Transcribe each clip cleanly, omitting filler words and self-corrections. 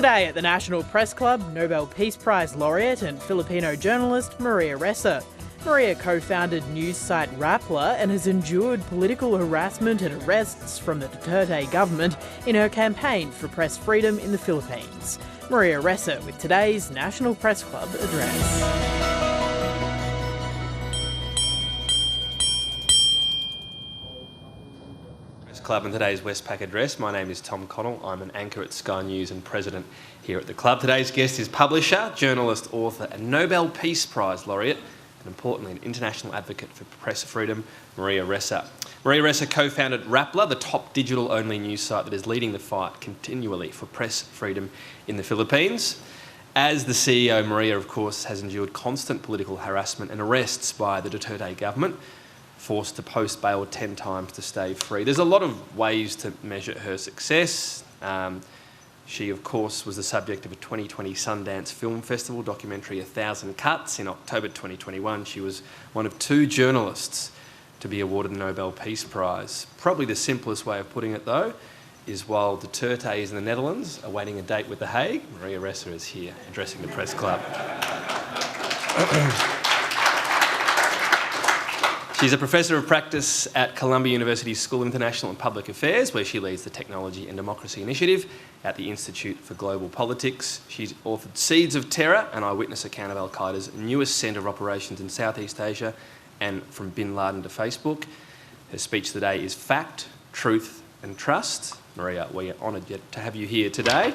Today at the National Press Club, Nobel Peace Prize laureate and Filipino journalist Maria Ressa. Maria co-founded news site Rappler and has endured political harassment and arrests from the Duterte government in her campaign for press freedom in the Philippines. Maria Ressa with today's National Press Club address. Club and today's Westpac address. My name is Tom Connell. I'm an anchor at Sky News and president here at the club. Today's guest is publisher, journalist, author and Nobel Peace Prize laureate and importantly an international advocate for press freedom, Maria Ressa. Maria Ressa co-founded Rappler, the top digital-only news site that is leading the fight continually for press freedom in the Philippines. As the CEO, Maria, of course, has endured constant political harassment and arrests by the Duterte government, forced to post bail 10 times to stay free. There's a lot of ways to measure her success. She, of course, was the subject of a 2020 Sundance Film Festival documentary, 1,000 Cuts. In October 2021, she was one of 2 journalists to be awarded the Nobel Peace Prize. Probably the simplest way of putting it, though, is while Duterte is in the Netherlands, awaiting a date with The Hague, Maria Ressa is here, addressing the press club. She's a professor of practice at Columbia University School of International and Public Affairs, where she leads the Technology and Democracy Initiative at the Institute for Global Politics. She's authored Seeds of Terror, an eyewitness account of Al-Qaeda's newest centre of operations in Southeast Asia and from Bin Laden to Facebook. Her speech today is Fact, Truth and Trust. Maria, we are honoured to have you here today.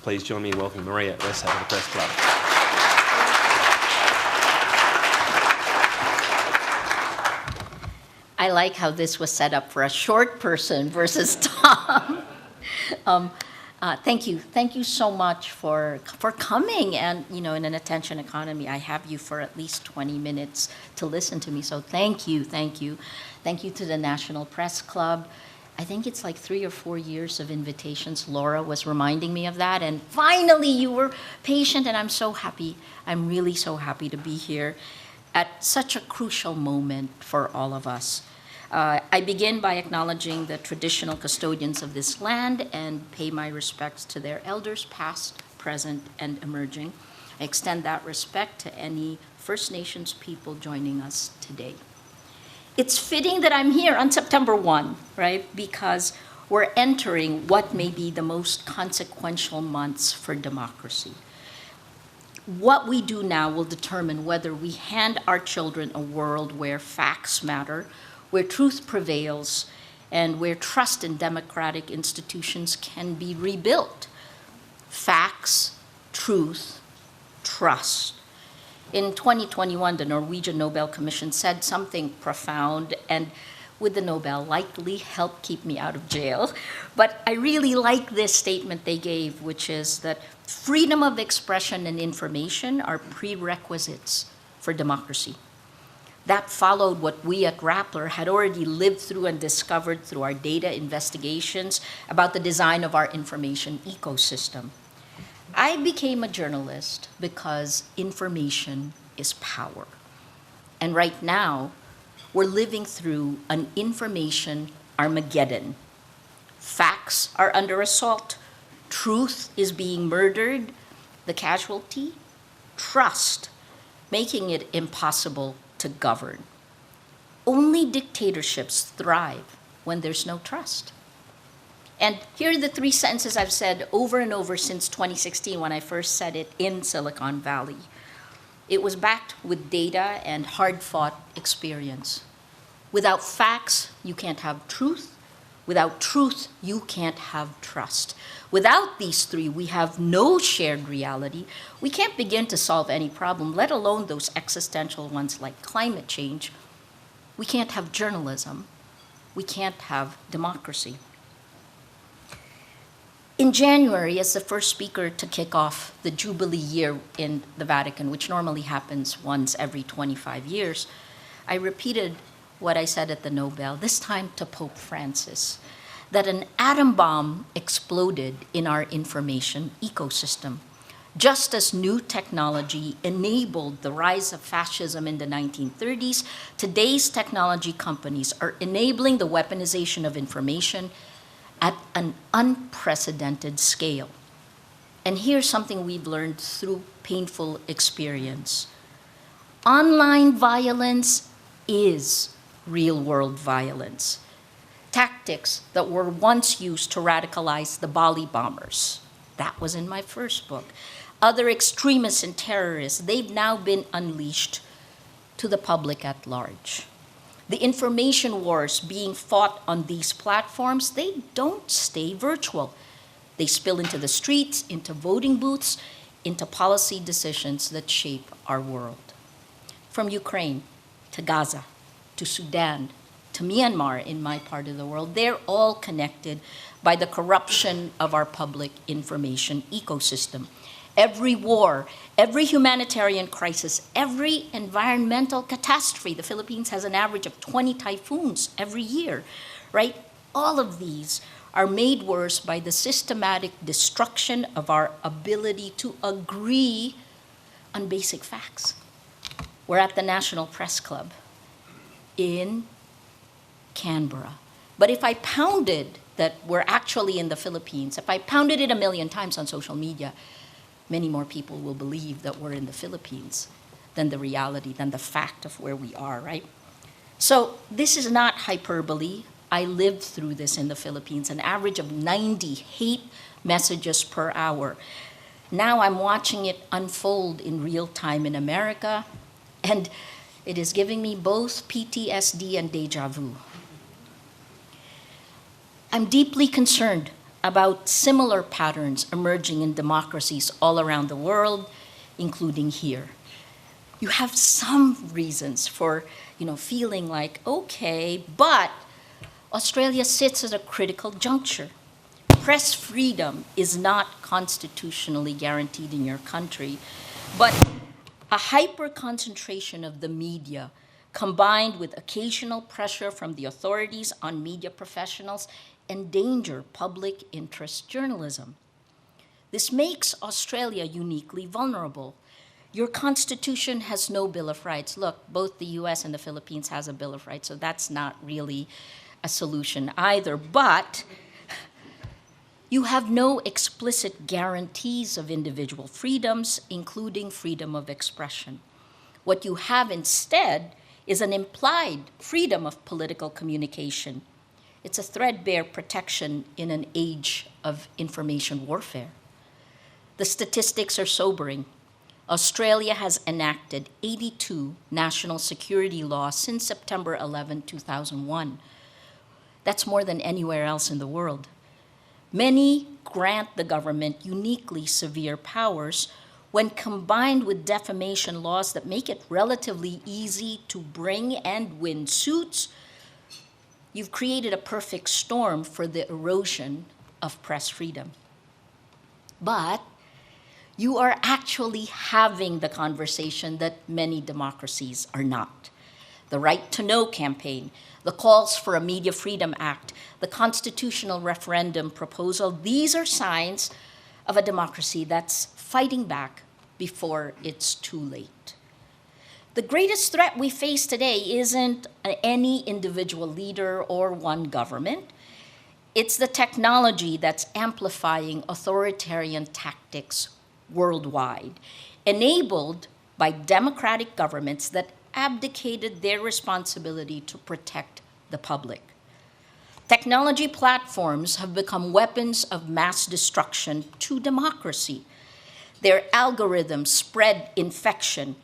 Please join me in welcoming Maria Ressa to the Press Club. I like how this was set up for a short person versus Tom. Thank you so much for coming. And in an attention economy, I have you for at least 20 minutes to listen to me. So thank you to the National Press Club. I think it's like 3 or 4 years of invitations. Laura was reminding me of that, and finally you were patient, and I'm so happy. I'm really so happy to be here at such a crucial moment for all of us. I begin by acknowledging the traditional custodians of this land and pay my respects to their elders, past, present, and emerging. I extend that respect to any First Nations people joining us today. It's fitting that I'm here on September 1, right? Because we're entering what may be the most consequential months for democracy. What we do now will determine whether we hand our children a world where facts matter, where truth prevails, and where trust in democratic institutions can be rebuilt. Facts, truth, trust. In 2021, the Norwegian Nobel Commission said something profound, and with the Nobel likely helped keep me out of jail. But I really like this statement they gave, which is that freedom of expression and information are prerequisites for democracy. That followed what we at Rappler had already lived through and discovered through our data investigations about the design of our information ecosystem. I became a journalist because information is power. And right now, we're living through an information Armageddon. Facts are under assault. Truth is being murdered. The casualty? Trust, making it impossible to govern. Only dictatorships thrive when there's no trust. And here are the 3 sentences I've said over and over since 2016 when I first said it in Silicon Valley. It was backed with data and hard-fought experience. Without facts, you can't have truth. Without truth, you can't have trust. Without these 3, we have no shared reality. We can't begin to solve any problem, let alone those existential ones like climate change. We can't have journalism. We can't have democracy. In January, as the first speaker to kick off the Jubilee year in the Vatican, which normally happens once every 25 years, I repeated what I said at the Nobel, this time to Pope Francis, that an atom bomb exploded in our information ecosystem. Just as new technology enabled the rise of fascism in the 1930s, today's technology companies are enabling the weaponization of information at an unprecedented scale. And here's something we've learned through painful experience. Online violence is real-world violence. Tactics that were once used to radicalize the Bali bombers. That was in my first book. Other extremists and terrorists, they've now been unleashed to the public at large. The information wars being fought on these platforms, they don't stay virtual. They spill into the streets, into voting booths, into policy decisions that shape our world. From Ukraine to Gaza to Sudan to Myanmar in my part of the world, they're all connected by the corruption of our public information ecosystem. Every war, every humanitarian crisis, every environmental catastrophe, the Philippines has an average of 20 typhoons every year, right? All of these are made worse by the systematic destruction of our ability to agree on basic facts. We're at the National Press Club in Canberra. But if I pounded that we're actually in the Philippines, if I pounded it 1,000,000 times on social media, many more people will believe that we're in the Philippines than the reality, than the fact of where we are, right? So this is not hyperbole. I lived through this in the Philippines, an average of 90 hate messages per hour. Now I'm watching it unfold in real time in America, and it is giving me both PTSD and deja vu. I'm deeply concerned about similar patterns emerging in democracies all around the world, including here. You have some reasons for, feeling like, okay, but Australia sits at a critical juncture. Press freedom is not constitutionally guaranteed in your country, but a hyper-concentration of the media combined with occasional pressure from the authorities on media professionals endanger public interest journalism. This makes Australia uniquely vulnerable. Your constitution has no Bill of Rights. Look, both the US and the Philippines has a Bill of Rights, so that's not really a solution either. But you have no explicit guarantees of individual freedoms, including freedom of expression. What you have instead is an implied freedom of political communication. It's a threadbare protection in an age of information warfare. The statistics are sobering. Australia has enacted 82 national security laws since September 11, 2001. That's more than anywhere else in the world. Many grant the government uniquely severe powers when combined with defamation laws that make it relatively easy to bring and win suits. You've created a perfect storm for the erosion of press freedom. But you are actually having the conversation that many democracies are not. The Right to Know campaign, the calls for a Media Freedom Act, the constitutional referendum proposal, these are signs of a democracy that's fighting back before it's too late. The greatest threat we face today isn't any individual leader or one government. It's the technology that's amplifying authoritarian tactics worldwide, enabled by democratic governments that abdicated their responsibility to protect the public. Technology platforms have become weapons of mass destruction to democracy. Their algorithms spread infection.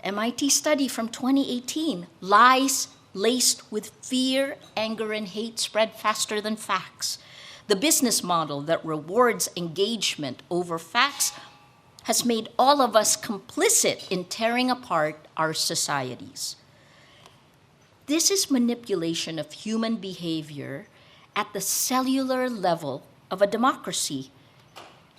MIT study from 2018, lies laced with fear, anger, and hate spread faster than facts. The business model that rewards engagement over facts has made all of us complicit in tearing apart our societies. This is manipulation of human behavior at the cellular level of a democracy.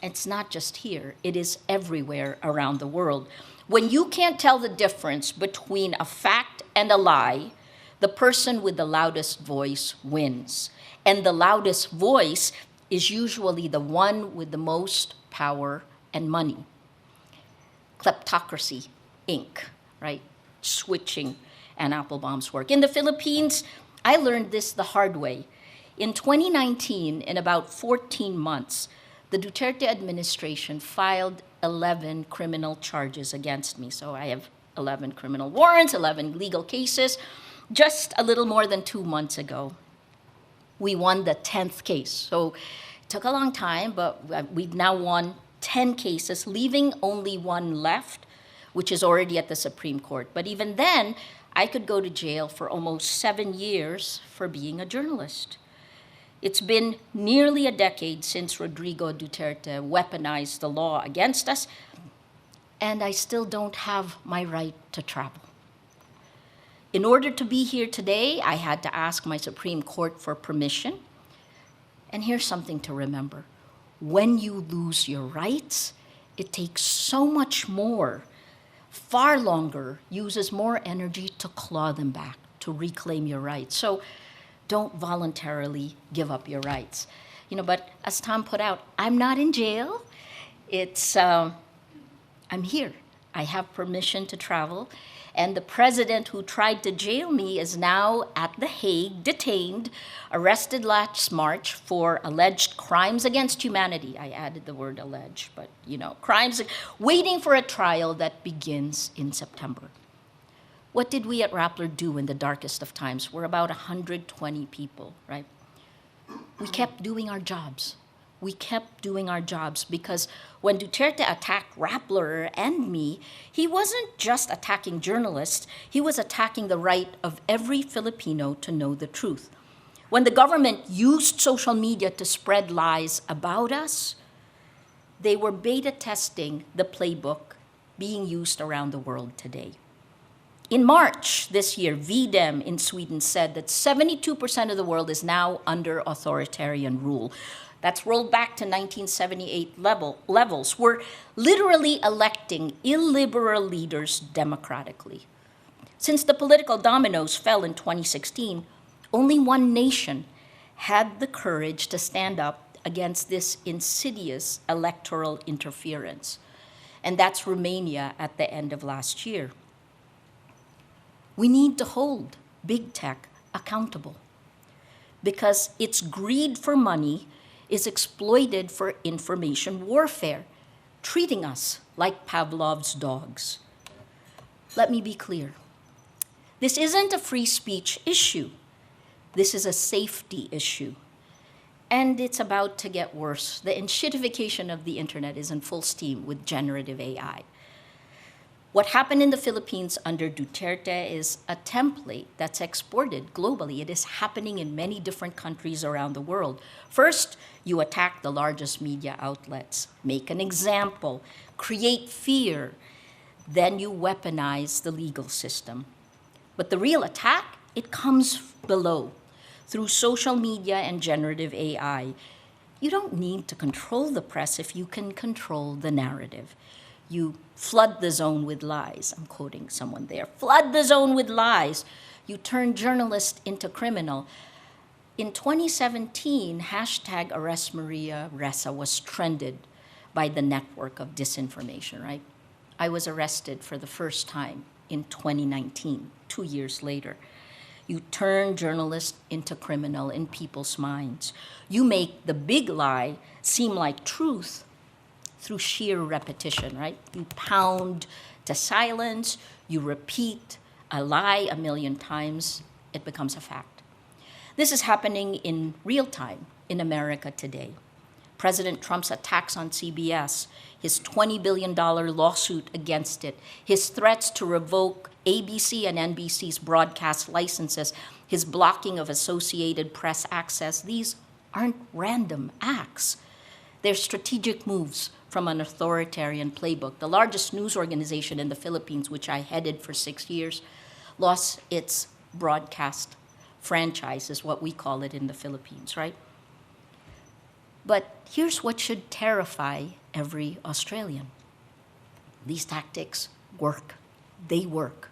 It's not just here, it is everywhere around the world. When you can't tell the difference between a fact and a lie, the person with the loudest voice wins. And the loudest voice is usually the one with the most power and money. Kleptocracy, Inc., right? Switching and Applebaum's work. In the Philippines, I learned this the hard way. In 2019, in about 14 months, the Duterte administration filed 11 criminal charges against me. So I have 11 criminal warrants, 11 legal cases. Just a little more than 2 months ago, we won the 10th case. So it took a long time, but we've now won 10 cases, leaving only one left, which is already at the Supreme Court. But even then, I could go to jail for almost 7 years for being a journalist. It's been nearly a decade since Rodrigo Duterte weaponized the law against us, and I still don't have my right to travel. In order to be here today, I had to ask my Supreme Court for permission. And here's something to remember. When you lose your rights, it takes so much more, far longer, uses more energy to claw them back, to reclaim your rights. So don't voluntarily give up your rights. But as Tom put out, I'm not in jail. I'm here. I have permission to travel. And the president who tried to jail me is now at The Hague, detained, arrested last March for alleged crimes against humanity. I added the word alleged, but crimes, waiting for a trial that begins in September. What did we at Rappler do in the darkest of times? We're about 120 people, right? We kept doing our jobs. We kept doing our jobs because when Duterte attacked Rappler and me, he wasn't just attacking journalists, he was attacking the right of every Filipino to know the truth. When the government used social media to spread lies about us, they were beta testing the playbook being used around the world today. In March this year, VDEM in Sweden said that 72% of the world is now under authoritarian rule. That's rolled back to 1978 levels. We're literally electing illiberal leaders democratically. Since the political dominoes fell in 2016, only one nation had the courage to stand up against this insidious electoral interference, and that's Romania at the end of last year. We need to hold big tech accountable because its greed for money is exploited for information warfare, treating us like Pavlov's dogs. Let me be clear. This isn't a free speech issue. This is a safety issue. And it's about to get worse. The enshittification of the internet is in full steam with generative AI. What happened in the Philippines under Duterte is a template that's exported globally. It is happening in many different countries around the world. First, you attack the largest media outlets, make an example, create fear, then you weaponize the legal system. But the real attack, it comes below, through social media and generative AI. You don't need to control the press if you can control the narrative. You flood the zone with lies. I'm quoting someone there. Flood the zone with lies. You turn journalist into criminal. In 2017, hashtag Arrest Maria Ressa was trended by the network of disinformation, right? I was arrested for the first time in 2019, 2 years later. You turn journalists into criminal in people's minds. You make the big lie seem like truth through sheer repetition, right? You pound to silence, you repeat a lie 1,000,000 times, it becomes a fact. This is happening in real time in America today. President Trump's attacks on CBS, his $20 billion lawsuit against it, his threats to revoke ABC and NBC's broadcast licenses, his blocking of Associated Press access, these aren't random acts. They're strategic moves from an authoritarian playbook. The largest news organization in the Philippines, which I headed for 6 years, lost its broadcast franchise, is what we call it in the Philippines, right? But here's what should terrify every Australian. These tactics work. They work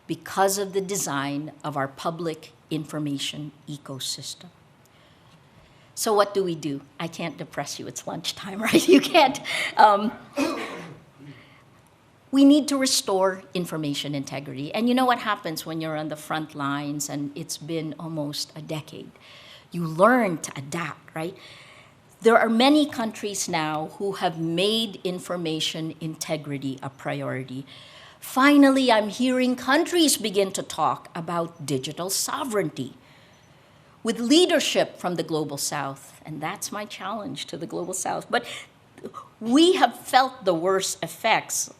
because of the design of our public information ecosystem. So what do? I can't depress you, it's lunchtime, right? You can't. We need to restore information integrity. And you know what happens when you're on the front lines and it's been almost a decade? You learn to adapt, right? There are many countries now who have made information integrity a priority. Finally, I'm hearing countries begin to talk about digital sovereignty with leadership from the Global South. And that's my challenge to the Global South. But we have felt the worst effects,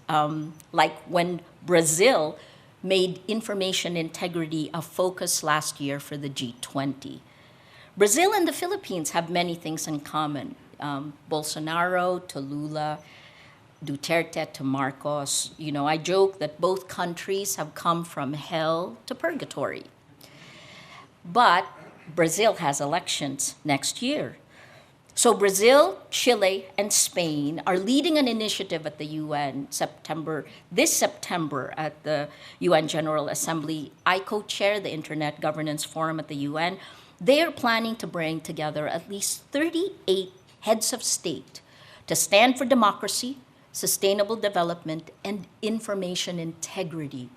like when Brazil made information integrity a focus last year for the G20. Brazil and the Philippines have many things in common. Bolsonaro to Lula, Duterte to Marcos. You know, I joke that both countries have come from hell to purgatory. But Brazil has elections next year. So Brazil, Chile, and Spain are leading an initiative at the UN this September at the UN General Assembly. I co-chair the Internet Governance Forum at the UN. They are planning to bring together at least 38 heads of state to stand for democracy, sustainable development, and information integrity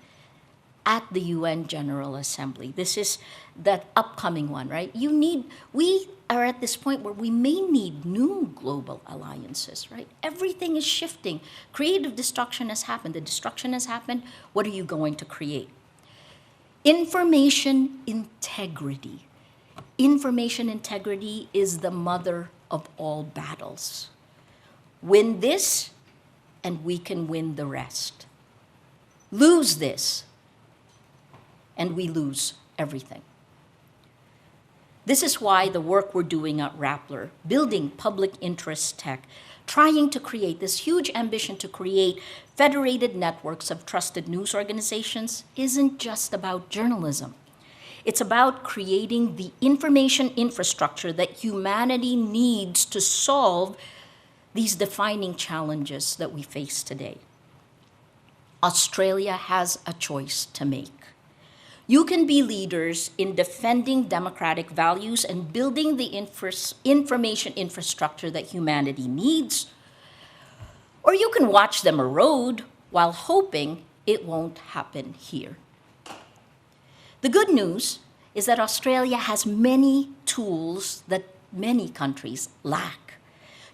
at the UN General Assembly. This is that upcoming one, right? We are at this point where we may need new global alliances, right? Everything is shifting. Creative destruction has happened. The destruction has happened. What are you going to create? Information integrity. Information integrity is the mother of all battles. Win this, and we can win the rest. Lose this, and we lose everything. This is why the work we're doing at Rappler, building public interest tech, trying to create this huge ambition to create federated networks of trusted news organizations, isn't just about journalism. It's about creating the information infrastructure that humanity needs to solve these defining challenges that we face today. Australia has a choice to make. You can be leaders in defending democratic values and building the information infrastructure that humanity needs, or you can watch them erode while hoping it won't happen here. The good news is that Australia has many tools that many countries lack.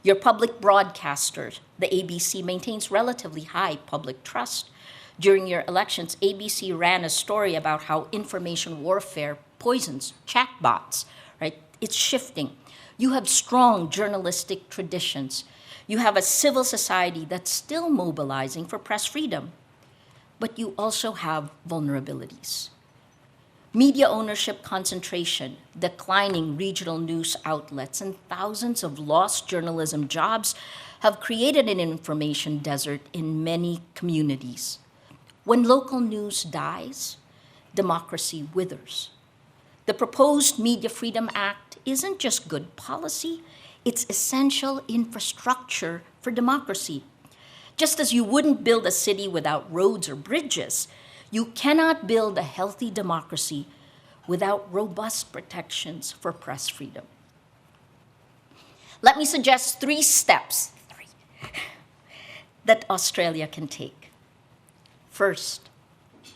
Your public broadcaster, the ABC, maintains relatively high public trust. During your elections, ABC ran a story about how information warfare poisons chatbots, right? It's shifting. You have strong journalistic traditions. You have a civil society that's still mobilizing for press freedom. But you also have vulnerabilities. Media ownership concentration, declining regional news outlets, and thousands of lost journalism jobs have created an information desert in many communities. When local news dies, democracy withers. The proposed Media Freedom Act isn't just good policy, it's essential infrastructure for democracy. Just as you wouldn't build a city without roads or bridges, you cannot build a healthy democracy without robust protections for press freedom. Let me suggest 3 steps that Australia can take. First,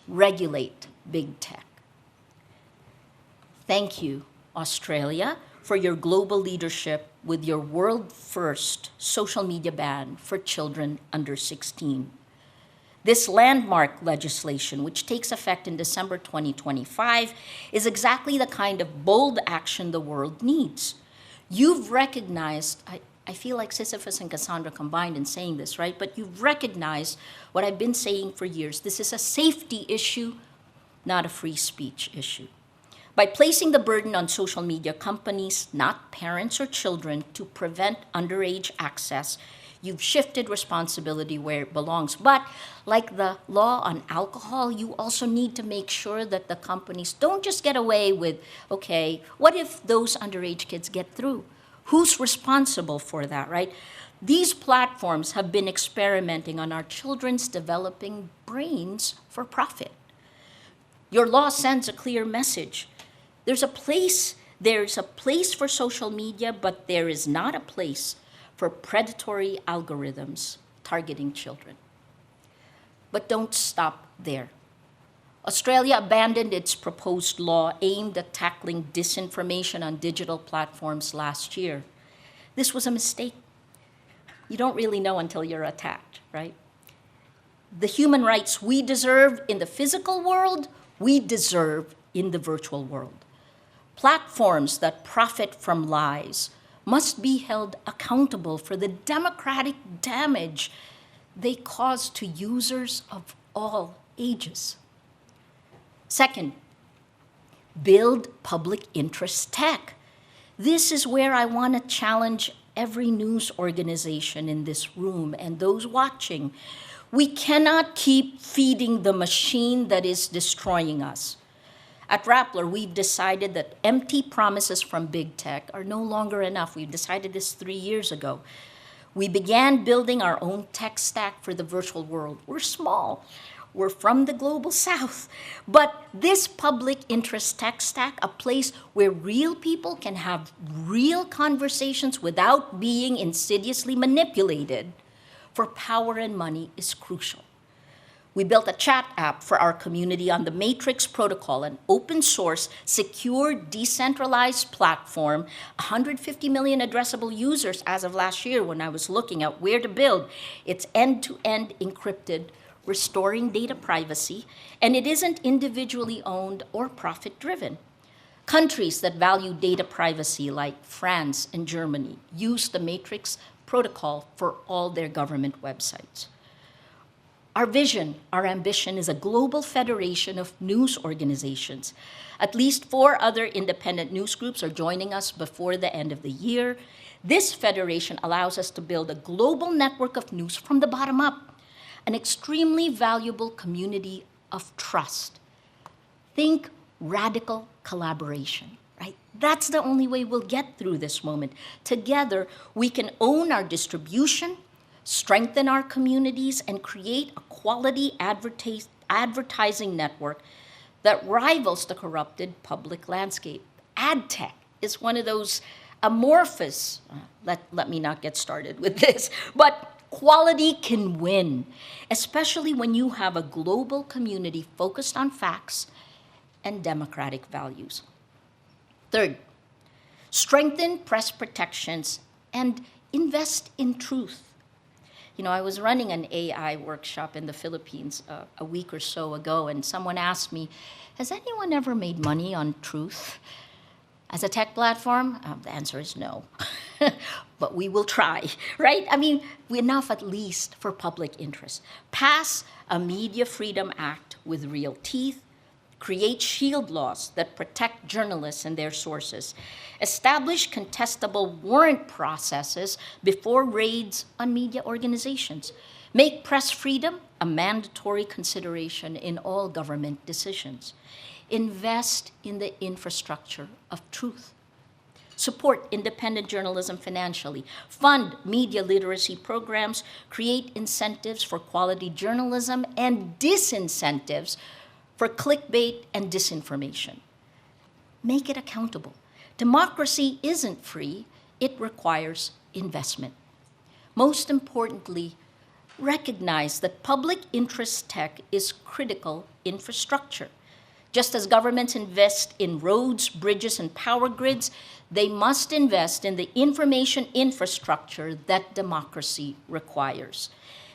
regulate big tech. Thank you, Australia, for your global leadership with your world-first social media ban for children under 16. This landmark legislation, which takes effect in December 2025, is exactly the kind of bold action the world needs. You've recognized, I feel like Sisyphus and Cassandra combined in saying this, right? But you've recognized what I've been saying for years. This is a safety issue, not a free speech issue. By placing the burden on social media companies, not parents or children, to prevent underage access, you've shifted responsibility where it belongs. But like the law on alcohol, you also need to make sure that the companies don't just get away with, okay, what if those underage kids get through? Who's responsible for that, right? These platforms have been experimenting on our children's developing brains for profit. Your law sends a clear message. There's a place for social media, but there is not a place for predatory algorithms targeting children. But don't stop there. Australia abandoned its proposed law aimed at tackling disinformation on digital platforms last year. This was a mistake. You don't really know until you're attacked, right? The human rights we deserve in the physical world, we deserve in the virtual world. Platforms that profit from lies must be held accountable for the democratic damage they cause to users of all ages. Second, build public interest tech. This is where I want to challenge every news organization in this room and those watching. We cannot keep feeding the machine that is destroying us. At Rappler, we've decided that empty promises from big tech are no longer enough. We decided this 3 years ago. We began building our own tech stack for the virtual world. We're small. We're from the global south. But this public interest tech stack, a place where real people can have real conversations without being insidiously manipulated for power and money, is crucial. We built a chat app for our community on the Matrix protocol, an open source, secure, decentralized platform, 150 million addressable users as of last year when I was looking at where to build. It's end-to-end encrypted, restoring data privacy, and it isn't individually owned or profit-driven. Countries that value data privacy, like France and Germany, use the Matrix protocol for all their government websites. Our vision, our ambition is a global federation of news organizations. At least 4 other independent news groups are joining us before the end of the year. This federation allows us to build a global network of news from the bottom up, an extremely valuable community of trust. Think radical collaboration, right? That's the only way we'll get through this moment. Together, we can own our distribution, strengthen our communities, and create a quality advertising network that rivals the corrupted public landscape. Ad tech is one of those amorphous, let me not get started with this, but quality can win, especially when you have a global community focused on facts and democratic values. Third, strengthen press protections and invest in truth. You know, I was running an AI workshop in the Philippines a week or so ago, and someone asked me, has anyone ever made money on truth as a tech platform? The answer is no. But we will try, right? I mean, enough at least for public interest. Pass a Media Freedom Act with real teeth. Create shield laws that protect journalists and their sources. Establish contestable warrant processes before raids on media organizations. Make press freedom a mandatory consideration in all government decisions. Invest in the infrastructure of truth. Support independent journalism financially. Fund media literacy programs. Create incentives for quality journalism and disincentives for clickbait and disinformation. Make it accountable. Democracy isn't free, it requires investment. Most importantly, recognize that public interest tech is critical infrastructure. Just as governments invest in roads, bridges, and power grids, they must invest in the information infrastructure that democracy requires.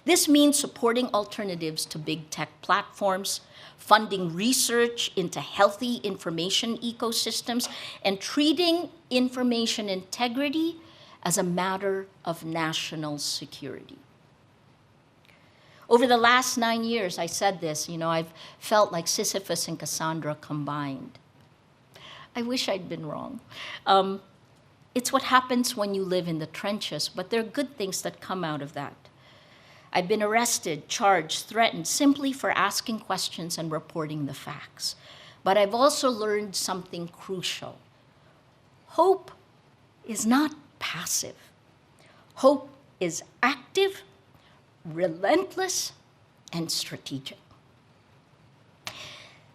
This means supporting alternatives to big tech platforms, funding research into healthy information ecosystems, and treating information integrity as a matter of national security. Over the last 9 years, I said this, I've felt like Sisyphus and Cassandra combined. I wish I'd been wrong. It's what happens when you live in the trenches, but there are good things that come out of that. I've been arrested, charged, threatened simply for asking questions and reporting the facts. But I've also learned something crucial. Hope is not passive. Hope is active, relentless, and strategic.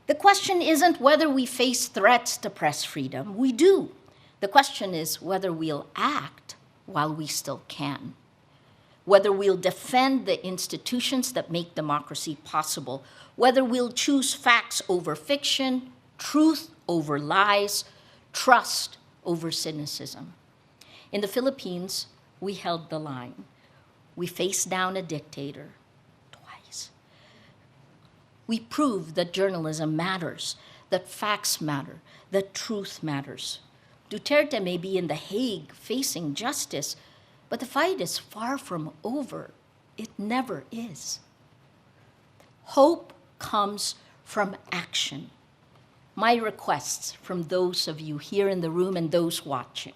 The question isn't whether we face threats to press freedom. We do. The question is whether we'll act while we still can. Whether we'll defend the institutions that make democracy possible, whether we'll choose facts over fiction, truth over lies, trust over cynicism. In the Philippines, we held the line. We faced down a dictator twice. We proved that journalism matters, that facts matter, that truth matters. Duterte may be in The Hague facing justice, but the fight is far from over. It never is. Hope comes from action. My requests from those of you here in the room and those watching.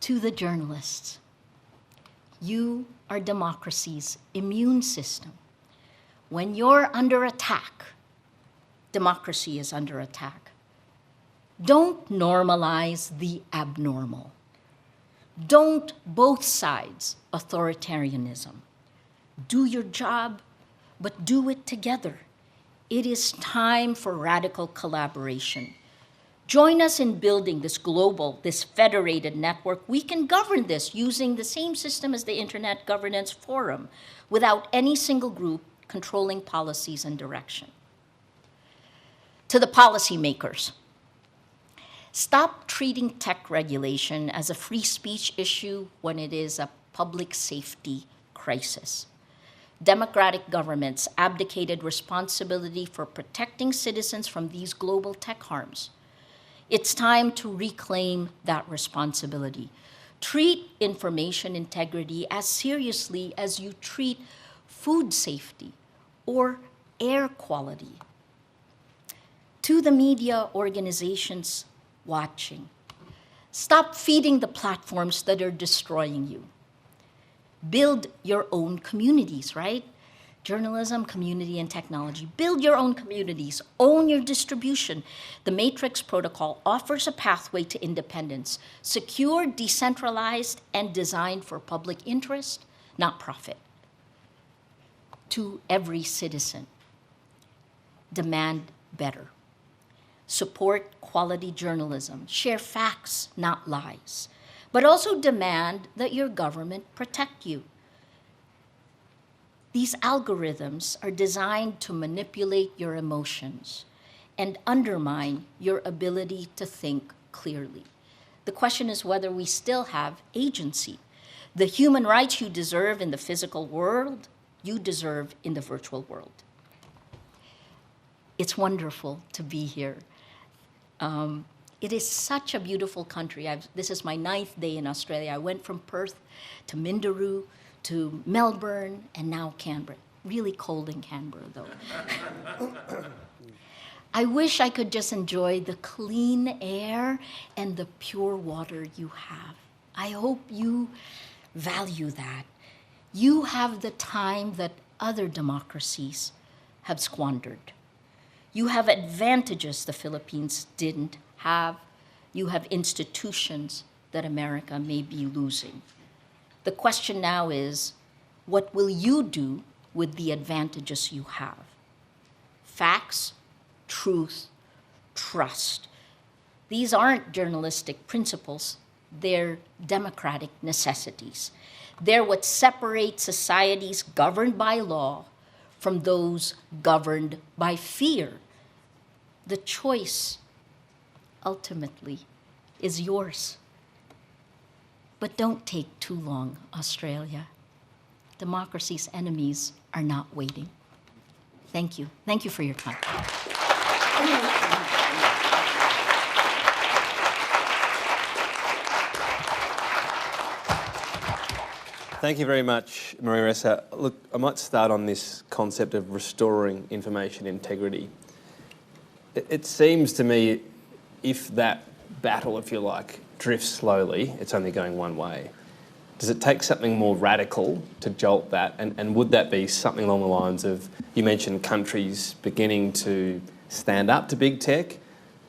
To the journalists, you are democracy's immune system. When you're under attack, democracy is under attack. Don't normalize the abnormal. Don't both sides authoritarianism. Do your job, but do it together. It is time for radical collaboration. Join us in building this global, this federated network. We can govern this using the same system as the Internet Governance Forum, without any single group controlling policies and direction. To the policymakers, stop treating tech regulation as a free speech issue when it is a public safety crisis. Democratic governments abdicated responsibility for protecting citizens from these global tech harms. It's time to reclaim that responsibility. Treat information integrity as seriously as you treat food safety or air quality. To the media organizations watching, stop feeding the platforms that are destroying you. Build your own communities, right? Journalism, community, and technology. Build your own communities. Own your distribution. The Matrix Protocol offers a pathway to independence, secure, decentralized, and designed for public interest, not profit. To every citizen, demand better. Support quality journalism. Share facts, not lies. But also demand that your government protect you. These algorithms are designed to manipulate your emotions and undermine your ability to think clearly. The question is whether we still have agency. The human rights you deserve in the physical world, you deserve in the virtual world. It's wonderful to be here. It is such a beautiful country. This is my 9th day in Australia. I went from Perth to Minderoo to Melbourne and now Canberra. Really cold in Canberra, though. I wish I could just enjoy the clean air and the pure water you have. I hope you value that. You have the time that other democracies have squandered. You have advantages the Philippines didn't have. You have institutions that America may be losing. The question now is, what will you do with the advantages you have? Facts, truth, trust. These aren't journalistic principles, they're democratic necessities. They're what separates societies governed by law from those governed by fear. The choice, ultimately, is yours. But don't take too long, Australia. Democracy's enemies are not waiting. Thank you. Thank you for your time. Thank you very much, Maria Ressa. Look, I might start on this concept of restoring information integrity. It seems to me if that battle, if you like, drifts slowly, it's only going one way. Does it take something more radical to jolt that? And would that be something along the lines of, you mentioned countries beginning to stand up to big tech,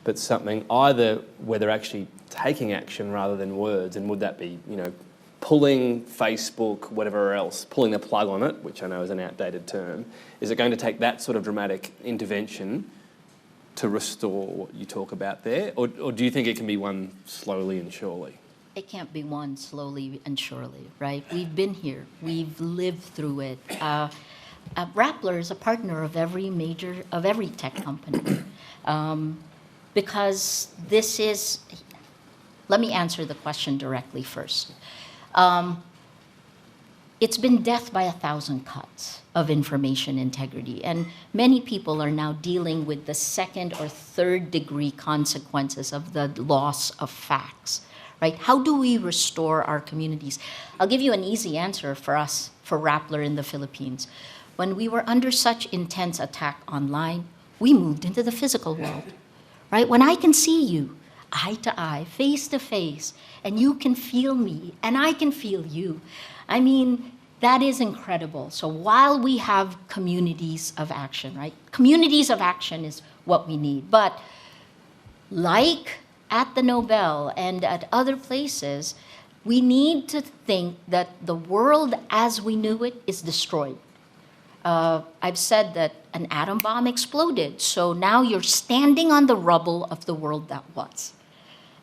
but something either where they're actually taking action rather than words, and would that be, pulling Facebook, whatever else, pulling the plug on it, which I know is an outdated term? Is it going to take that sort of dramatic intervention to restore what you talk about there? Or do you think it can be won slowly and surely? It can't be won slowly and surely, right? We've been here. We've lived through it. Rappler is a partner of every tech company, because this is Let me answer the question directly first. It's been death by 1,000 cuts of information integrity, and many people are now dealing with the second or third degree consequences of the loss of facts, right? How do we restore our communities? I'll give you an easy answer for us, for Rappler in the Philippines. When we were under such intense attack online, we moved into the physical world, right? When I can see you, eye to eye, face to face, and you can feel me, and I can feel you. I mean, that is incredible. So while we have communities of action, right? Communities of action is what we need. But like at the Nobel and at other places, we need to think that the world as we knew it is destroyed. I've said that an atom bomb exploded, so now you're standing on the rubble of the world that was.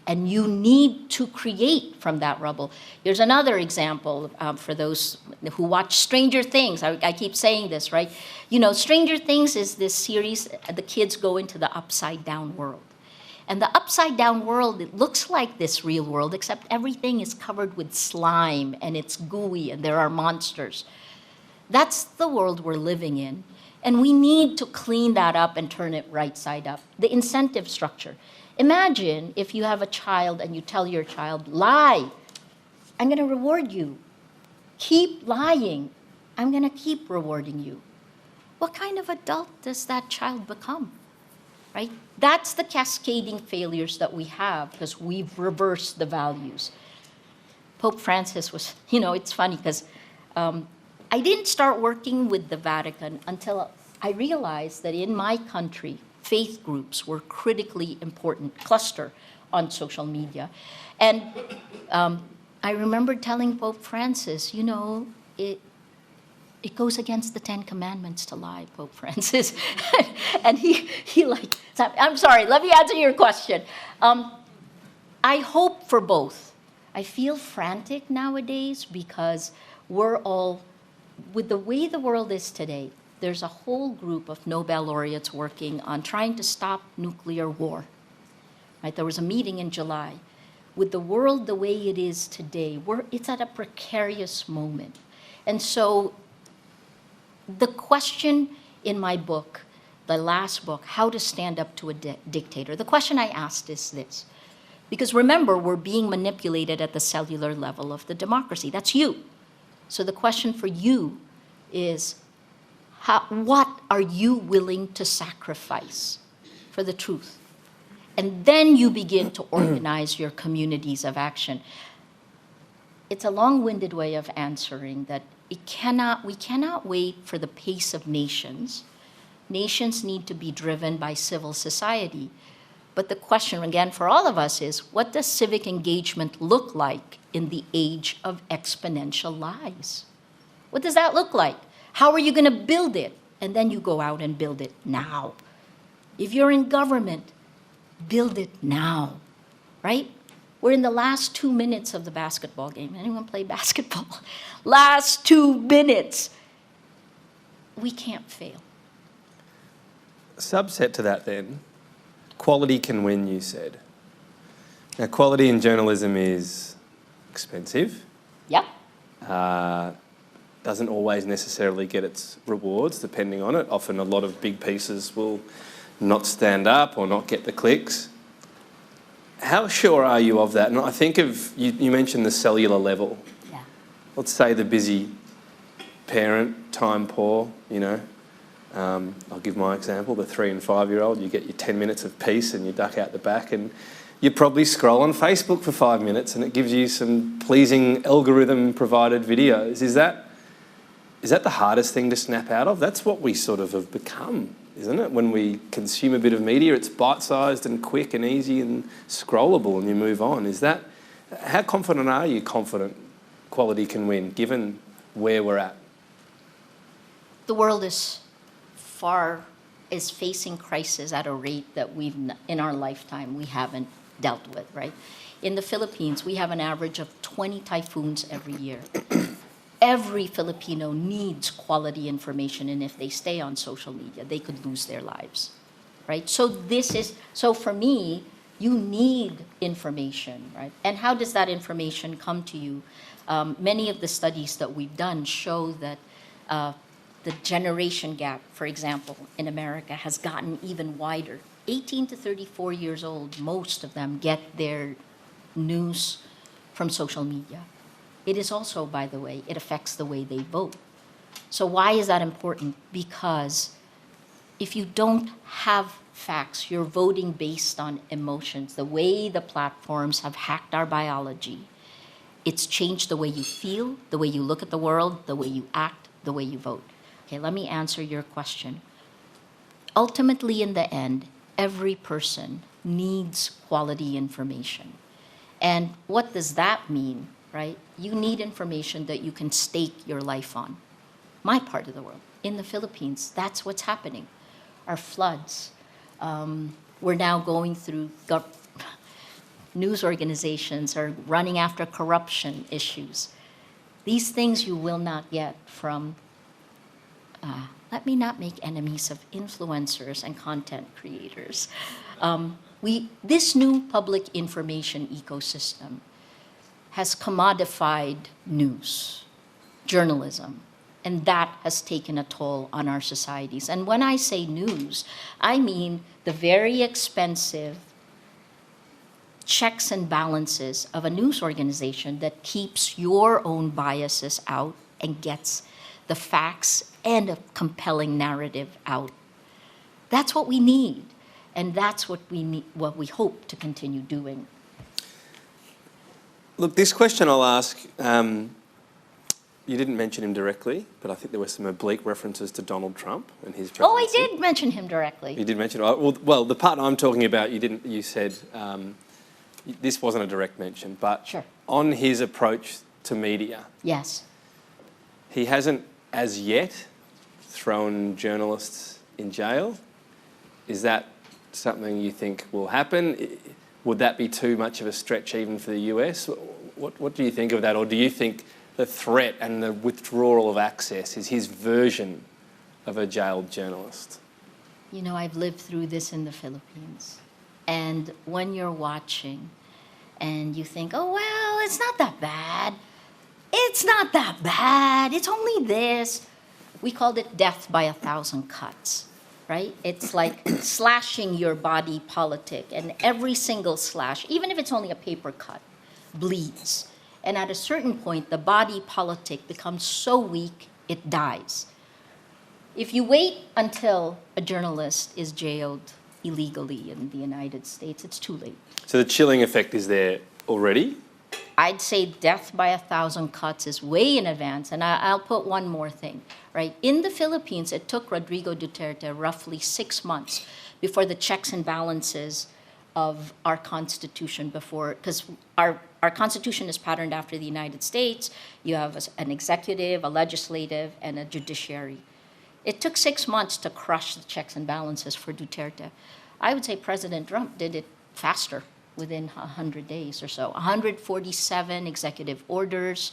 And you need to create from that rubble. Here's another example for those who watch Stranger Things. I keep saying this, right? You know, Stranger Things is this series, the kids go into the upside down world. And the upside down world, it looks like this real world, except everything is covered with slime and it's gooey and there are monsters. That's the world we're living in. And we need to clean that up and turn it right side up. The incentive structure. Imagine if you have a child and you tell your child, lie, I'm going to reward you. Keep lying, I'm going to keep rewarding you. What kind of adult does that child become, right? That's the cascading failures that we have because we've reversed the values. Pope Francis was, you know, it's funny because I didn't start working with the Vatican until I realized that in my country, faith groups were critically important cluster on social media. And I remember telling Pope Francis, you know, it goes against the 10 Commandments to lie, Pope Francis. And he like, I'm sorry, let me answer your question. I hope for both. I feel frantic nowadays because we're all, with the way the world is today, there's a whole group of Nobel laureates working on trying to stop nuclear war. Right? There was a meeting in July. With the world the way it is today, it's at a precarious moment. And so the question in my book, the last book, How to Stand Up to a Dictator, the question I asked is this. Because remember, we're being manipulated at the cellular level of the democracy. That's you. So the question for you is, what are you willing to sacrifice for the truth? And then you begin to organize your communities of action. It's a long-winded way of answering that we cannot wait for the pace of nations. Nations need to be driven by civil society. But the question, again, for all of us is, what does civic engagement look like in the age of exponential lies? What does that look like? How are you going to build it? And then you go out and build it now. If you're in government, build it now, right? We're in the last 2 minutes of the basketball game. Anyone play basketball? Last 2 minutes. We can't fail. Subset to that then, quality can win, you said. Now, quality in journalism is expensive. Yep. Doesn't always necessarily get its rewards, depending on it. Often a lot of big pieces will not stand up or not get the clicks. How sure are you of that? And I think of, you mentioned the cellular level. Yeah. Let's say the busy parent, time poor, you know. I'll give my example, the 3 and 5-year-old, you get your 10 minutes of peace and you duck out the back and you probably scroll on Facebook for 5 minutes and it gives you some pleasing algorithm-provided videos. Is that the hardest thing to snap out of? That's what we sort of have become, isn't it? When we consume a bit of media, it's bite-sized and quick and easy and scrollable and you move on. How confident are you quality can win, given where we're at? The world is facing crisis at a rate that in our lifetime, we haven't dealt with, right? In the Philippines, we have an average of 20 typhoons every year. Every Filipino needs quality information, and if they stay on social media, they could lose their lives, right? So for me, You need information, right? And how does that information come to you? Many of the studies that we've done show that the generation gap, for example, in America has gotten even wider. 18 to 34 years old, most of them get their news from social media. It is also, by the way, it affects the way they vote. So why is that important? Because if you don't have facts, you're voting based on emotions. The way the platforms have hacked our biology, it's changed the way you feel, the way you look at the world, the way you act, the way you vote. Okay, let me answer your question. Ultimately, in the end, every person needs quality information. And what does that mean, right? You need information that you can stake your life on. My part of the world, in the Philippines, that's what's happening. Our floods. We're now going through, news organizations are running after corruption issues. These things you will not get from, let me not make enemies of influencers and content creators. This new public information ecosystem has commodified news, journalism, and that has taken a toll on our societies. And when I say news, I mean the very expensive checks and balances of a news organization that keeps your own biases out and gets the facts and a compelling narrative out. That's what we need, and that's what we hope to continue doing. Look, this question I'll ask, you didn't mention him directly, but I think there were some oblique references to Donald Trump and his presidency. Oh, I did mention him directly. You did mention it. Well, the part I'm talking about, you didn't. You said this wasn't a direct mention, but sure. On his approach to media. Yes. He hasn't, as yet, thrown journalists in jail. Is that something you think will happen? Would that be too much of a stretch even for the US? What do you think of that? Or do you think the threat and the withdrawal of access is his version of a jailed journalist? You know, I've lived through this in the Philippines. And when you're watching and you think, oh, well, it's not that bad. It's not that bad. It's only this. We called it death by 1,000 cuts, right? It's like slashing your body politic. And every single slash, even if it's only a paper cut, bleeds. And at a certain point, the body politic becomes so weak, it dies. If you wait until a journalist is jailed illegally in the United States, it's too late. So the chilling effect is there already? I'd say death by 1,000 cuts is way in advance. And I'll put one more thing, right? In the Philippines, it took Rodrigo Duterte roughly 6 months before the checks and balances of our Constitution because our Constitution is patterned after the United States. You have an executive, a legislative, and a judiciary. It took 6 months to crush the checks and balances for Duterte. I would say President Trump did it faster, within 100 days or so. 147 executive orders,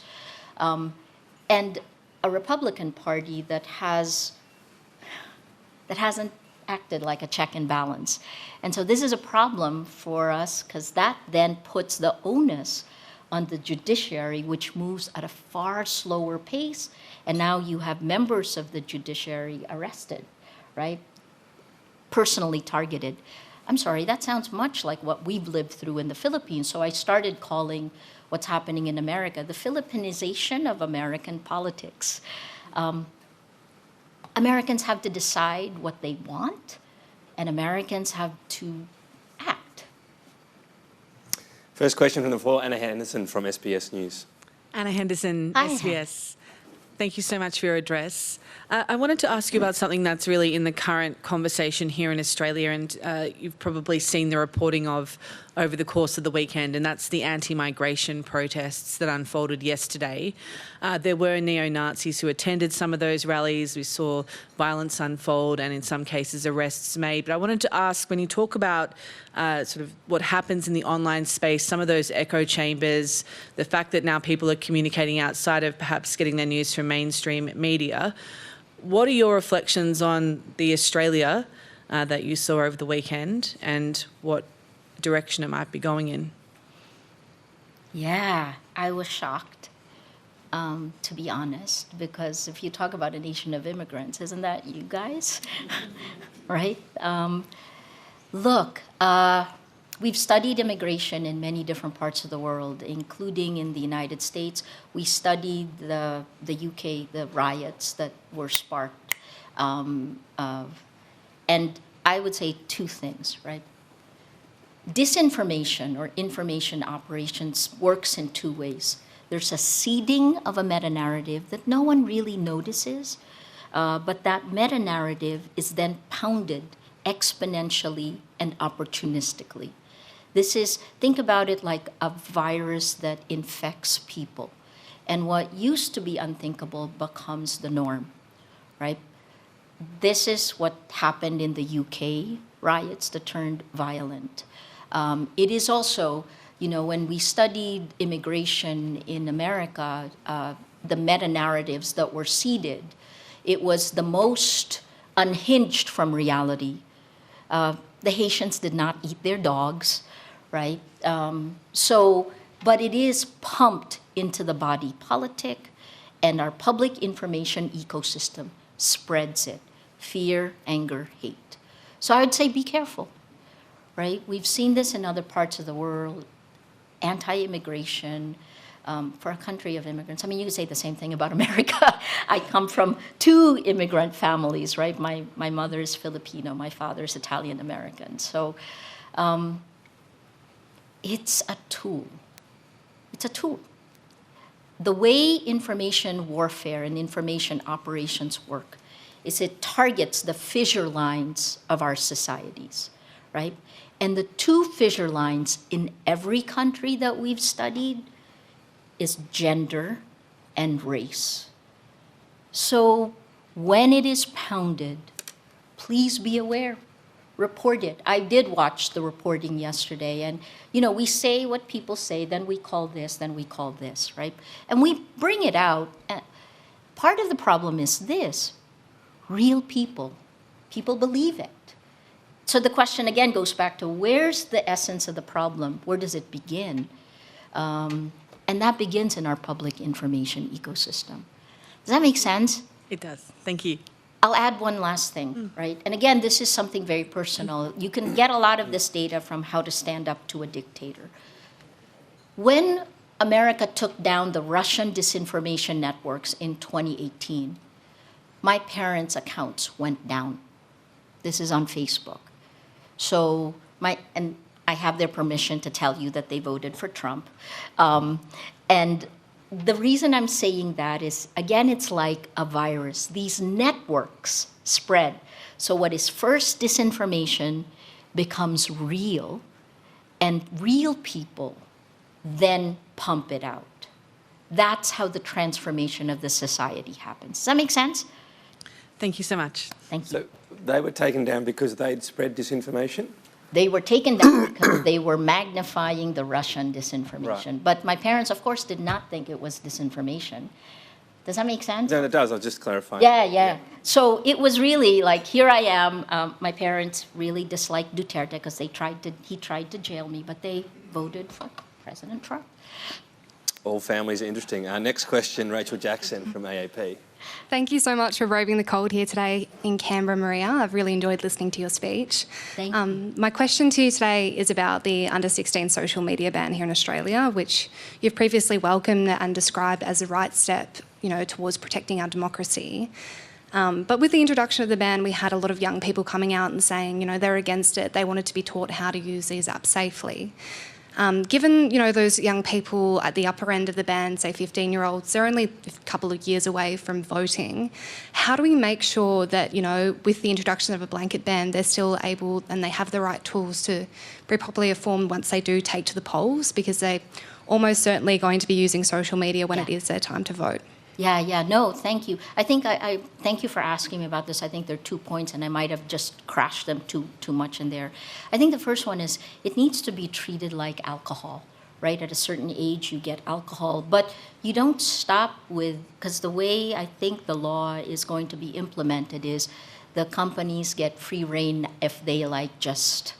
and a Republican Party that hasn't acted like a check and balance. And so this is a problem for us because that then puts the onus on the judiciary, which moves at a far slower pace. And now you have members of the judiciary arrested, right? Personally targeted. I'm sorry, that sounds much like what we've lived through in the Philippines. So I started calling what's happening in America the Philippinization of American politics. Americans have to decide what they want, and Americans have to act. First question from the floor, Anna Henderson from SBS News. Anna Henderson, Hi, SBS. Thank you so much for your address. I wanted to ask you about something that's really in the current conversation here in Australia, and you've probably seen the reporting of over the course of the weekend, and that's the anti-migration protests that unfolded yesterday. There were neo-Nazis who attended some of those rallies. We saw violence unfold and in some cases arrests made. But I wanted to ask, when you talk about sort of what happens in the online space, some of those echo chambers, the fact that now people are communicating outside of perhaps getting their news from mainstream media, what are your reflections on the Australia that you saw over the weekend, and what direction it might be going in? Yeah, I was shocked, to be honest, because if you talk about a nation of immigrants, isn't that you guys? Right? Look, we've studied immigration in many different parts of the world, including in the United States. We studied the UK, the riots that were sparked. And I would say two things, right? Disinformation or information operations works in two ways. There's a seeding of a meta-narrative that no one really notices, but that meta-narrative is then pounded exponentially and opportunistically. Think about it like a virus that infects people. And what used to be unthinkable becomes the norm, right? This is what happened in the UK riots that turned violent. It is also, when we studied immigration in America, the meta-narratives that were seeded, it was the most unhinged from reality. The Haitians did not eat their dogs, right? But it is pumped into the body politic, and our public information ecosystem spreads it. Fear, anger, hate. So I would say be careful, right? We've seen this in other parts of the world, anti-immigration, for a country of immigrants. I mean, you could say the same thing about America. I come from two immigrant families, right? My mother is Filipino, my father is Italian-American. So it's a tool. It's a tool. The way information warfare and information operations work is it targets the fissure lines of our societies, right? And the two fissure lines in every country that we've studied is gender and race. So when it is pounded, please be aware, report it. I did watch the reporting yesterday, and we say what people say, then we call this, then we call this, right? And we bring it out. Part of the problem is this: real people believe it. So the question again goes back to, where's the essence of the problem? Where does it begin? And that begins in our public information ecosystem. Does that make sense? It does. Thank you. I'll add one last thing, right? And again, this is something very personal. You can get a lot of this data from How to Stand Up to a Dictator. When America took down the Russian disinformation networks in 2018, my parents' accounts went down. This is on Facebook. So and I have their permission to tell you that they voted for Trump. And the reason I'm saying that is, again, it's like a virus. These networks spread. So what is first disinformation becomes real, and real people then pump it out. That's how the transformation of the society happens. Does that make sense? Thank you so much. Thank you. So they were taken down because they'd spread disinformation? They were taken down because they were magnifying the Russian disinformation. Right. But my parents, of course, did not think it was disinformation. Does that make sense? No, it does. I'll just clarify. Yeah. So it was really like, here I am. My parents really disliked Duterte because he tried to jail me, but they voted for President Trump. All families are interesting. Our next question, Rachel Jackson from AAP. Thank you so much for braving the cold here today in Canberra, Maria. I've really enjoyed listening to your speech. Thank you. My question to you today is about the under-16 social media ban here in Australia, which you've previously welcomed and described as the right step, towards protecting our democracy. But with the introduction of the ban, we had a lot of young people coming out and saying, they're against it. They wanted to be taught how to use these apps safely. Given, those young people at the upper end of the band, say 15-year-olds, they're only a couple of years away from voting. How do we make sure that, with the introduction of a blanket ban, they're still able and they have the right tools to be properly informed once they do take to the polls, because they're almost certainly going to be using social media when it is their time to vote? Yeah. No, thank you. I think I thank you for asking me about this. I think there are 2 points, and I might have just crashed them too much in there. I think the first one is it needs to be treated like alcohol, right? At a certain age, you get alcohol, but you don't stop because the way I think the law is going to be implemented is the companies get free rein if they just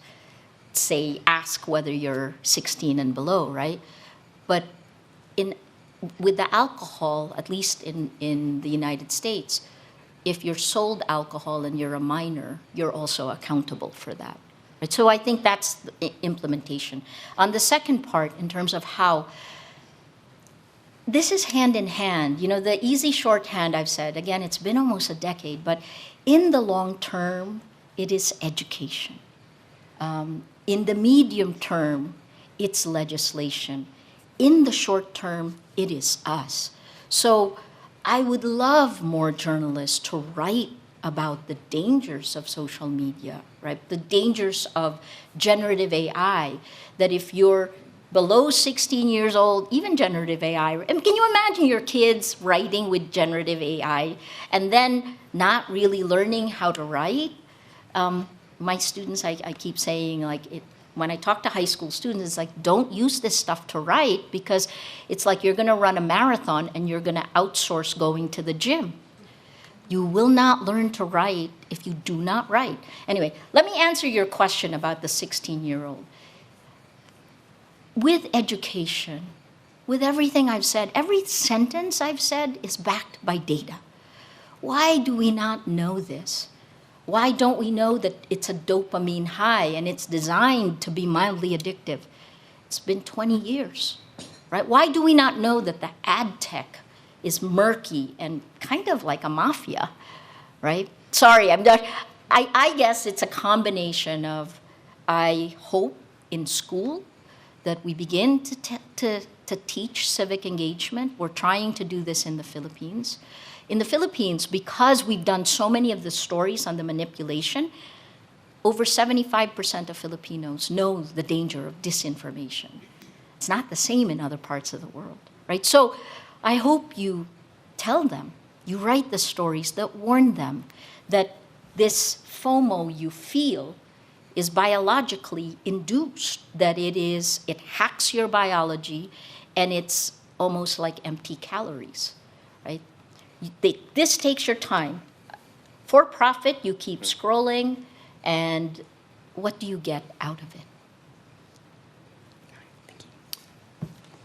say, ask whether you're 16 and below, right? But with the alcohol, at least in the United States, if you're sold alcohol and you're a minor, you're also accountable for that. Right? So I think that's the implementation. On the second part, in terms of how, this is hand in hand. You know, the easy shorthand I've said, again, it's been almost a decade, but in the long term, it is education. In the medium term, it's legislation. In the short term, it is us. So I would love more journalists to write about the dangers of social media, right? The dangers of generative AI, that if you're below 16 years old, even generative AI, and can you imagine your kids writing with generative AI and then not really learning how to write? My students, I keep saying, like, when I talk to high school students, it's like, don't use this stuff to write, because it's like you're going to run a marathon and you're going to outsource going to the gym. You will not learn to write if you do not write. Anyway, let me answer your question about the 16-year-old. With education, with everything I've said, every sentence I've said is backed by data. Why do we not know this? Why don't we know that it's a dopamine high and it's designed to be mildly addictive? It's been 20 years, right? Why do we not know that the ad tech is murky and kind of like a mafia, right? Sorry, I'm done. I guess it's a combination of, I hope in school that we begin to teach civic engagement. We're trying to do this in the Philippines. In the Philippines, because we've done so many of the stories on the manipulation, over 75% of Filipinos know the danger of disinformation. It's not the same in other parts of the world, right? So I hope you tell them, you write the stories that warn them that this FOMO you feel is biologically induced, that it hacks your biology, and it's almost like empty calories, right? This takes your time. For profit, you keep scrolling, and what do you get out of it?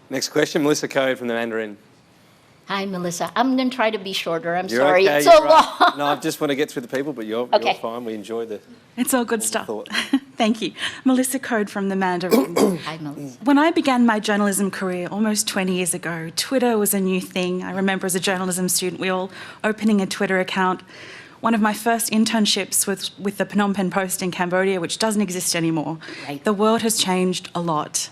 Next question, Melissa Code from the Mandarin. Hi, Melissa. I'm going to try to be shorter. I'm You're sorry. okay, It's so you're right. long. No, I just want to get through the people, but you're Okay. fine. We enjoy the It's all good stuff. Thank you. Melissa Code from the Mandarin. Hi, Melissa. When I began my journalism career almost 20 years ago, Twitter was a new thing. I remember as a journalism student, we all opening a Twitter account. One of my first internships was with the Phnom Penh Post in Cambodia, which doesn't exist anymore. Right. The world has changed a lot.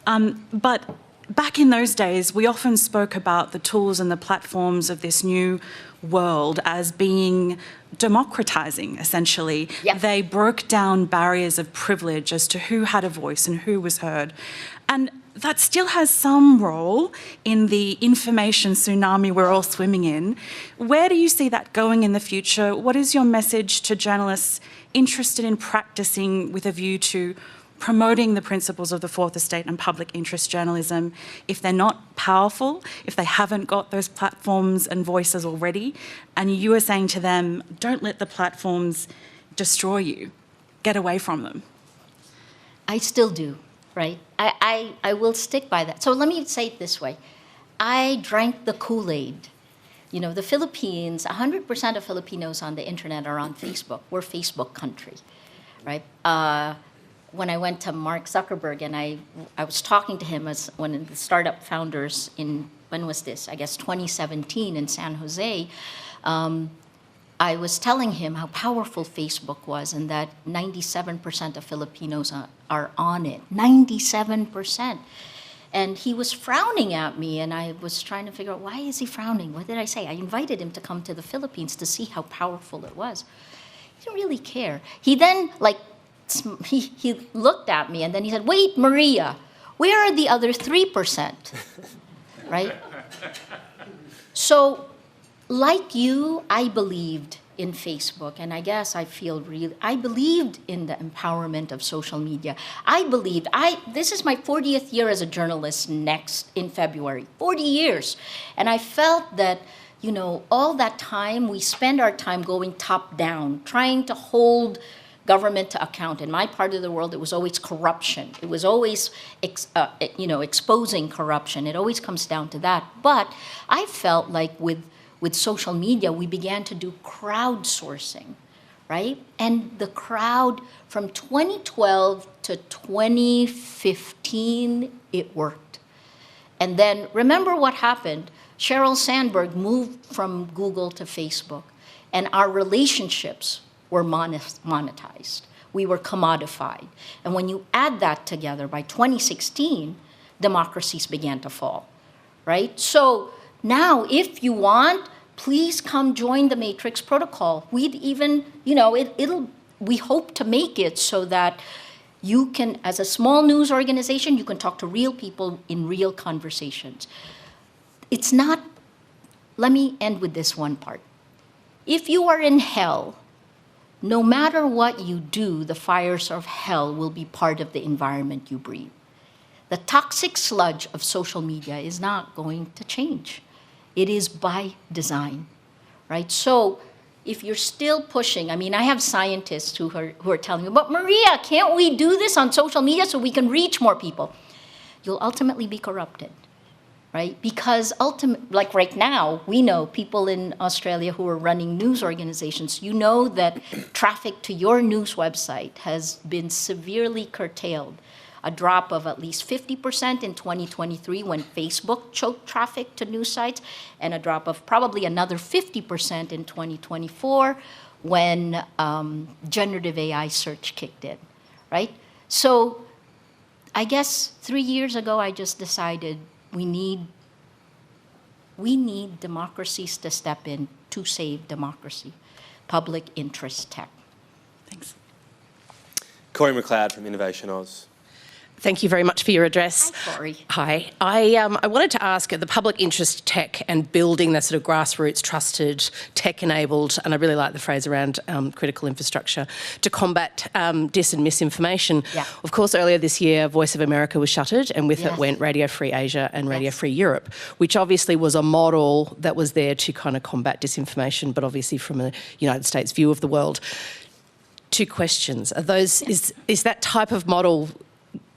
But back in those days, we often spoke about the tools and the platforms of this new world as being democratizing, essentially. Yep. They broke down barriers of privilege as to who had a voice and who was heard. And that still has some role in the information tsunami we're all swimming in. Where do you see that going in the future? What is your message to journalists interested in practicing with a view to promoting the principles of the Fourth Estate and public interest journalism if they're not powerful, if they haven't got those platforms and voices already, and you are saying to them, don't let the platforms destroy you, get away from them? I still do, right? I will stick by that. So let me say it this way. I drank the Kool-Aid. You know, the Philippines, 100% of Filipinos on the internet are on Facebook. We're Facebook country, right? When I went to Mark Zuckerberg and I was talking to him as one of the startup founders in, when was this? I guess 2017 in San Jose. I was telling him how powerful Facebook was and that 97% of Filipinos are on it. 97%. And he was frowning at me, and I was trying to figure out, why is he frowning? What did I say? I invited him to come to the Philippines to see how powerful it was. He didn't really care. He then, he looked at me, and then he said, wait, Maria, where are the other 3%? Right? So, like you, I believed in Facebook, and I guess I believed in the empowerment of social media. This is my 40th year as a journalist in February, 40 years. And I felt that, all that time, we spend our time going top down, trying to hold government to account. In my part of the world, it was always corruption. It was always, exposing corruption. It always comes down to that. But I felt like with social media, we began to do crowdsourcing, right? And the crowd from 2012 to 2015, it worked. And then remember what happened. Sheryl Sandberg moved from Google to Facebook, and our relationships were monetized. We were commodified. And when you add that together, by 2016, democracies began to fall, right? So now, if you want, please come join the Matrix Protocol. We'd even, we hope to make it so that you can, as a small news organization, you can talk to real people in real conversations. It's not, let me end with this one part. If you are in hell, no matter what you do, the fires of hell will be part of the environment you breathe. The toxic sludge of social media is not going to change. It is by design, right? So if you're still pushing, I have scientists who are telling me, but Maria, can't we do this on social media so we can reach more people? You'll ultimately be corrupted, right? Because like right now, we know people in Australia who are running news organizations, you know that traffic to your news website has been severely curtailed. A drop of at least 50% in 2023 when Facebook choked traffic to news sites, and a drop of probably another 50% in 2024 when generative AI search kicked in, right? So I guess 3 years ago, I just decided we need democracies to step in to save democracy, public interest tech. Thanks. Corey McLeod from Innovation Oz. Thank you very much for your address. Hi, Corey. Hi. I wanted to ask, the public interest tech and building that sort of grassroots, trusted, tech-enabled, and I really like the phrase around critical infrastructure, to combat dis and misinformation. Yeah. Of course, earlier this year, Voice of America was shuttered, and with Yes. it went Radio Free Asia and Radio Free Europe, which obviously was a model that was there to kind of combat disinformation, but obviously from a United States view of the world. Two questions. Are those, is that type of model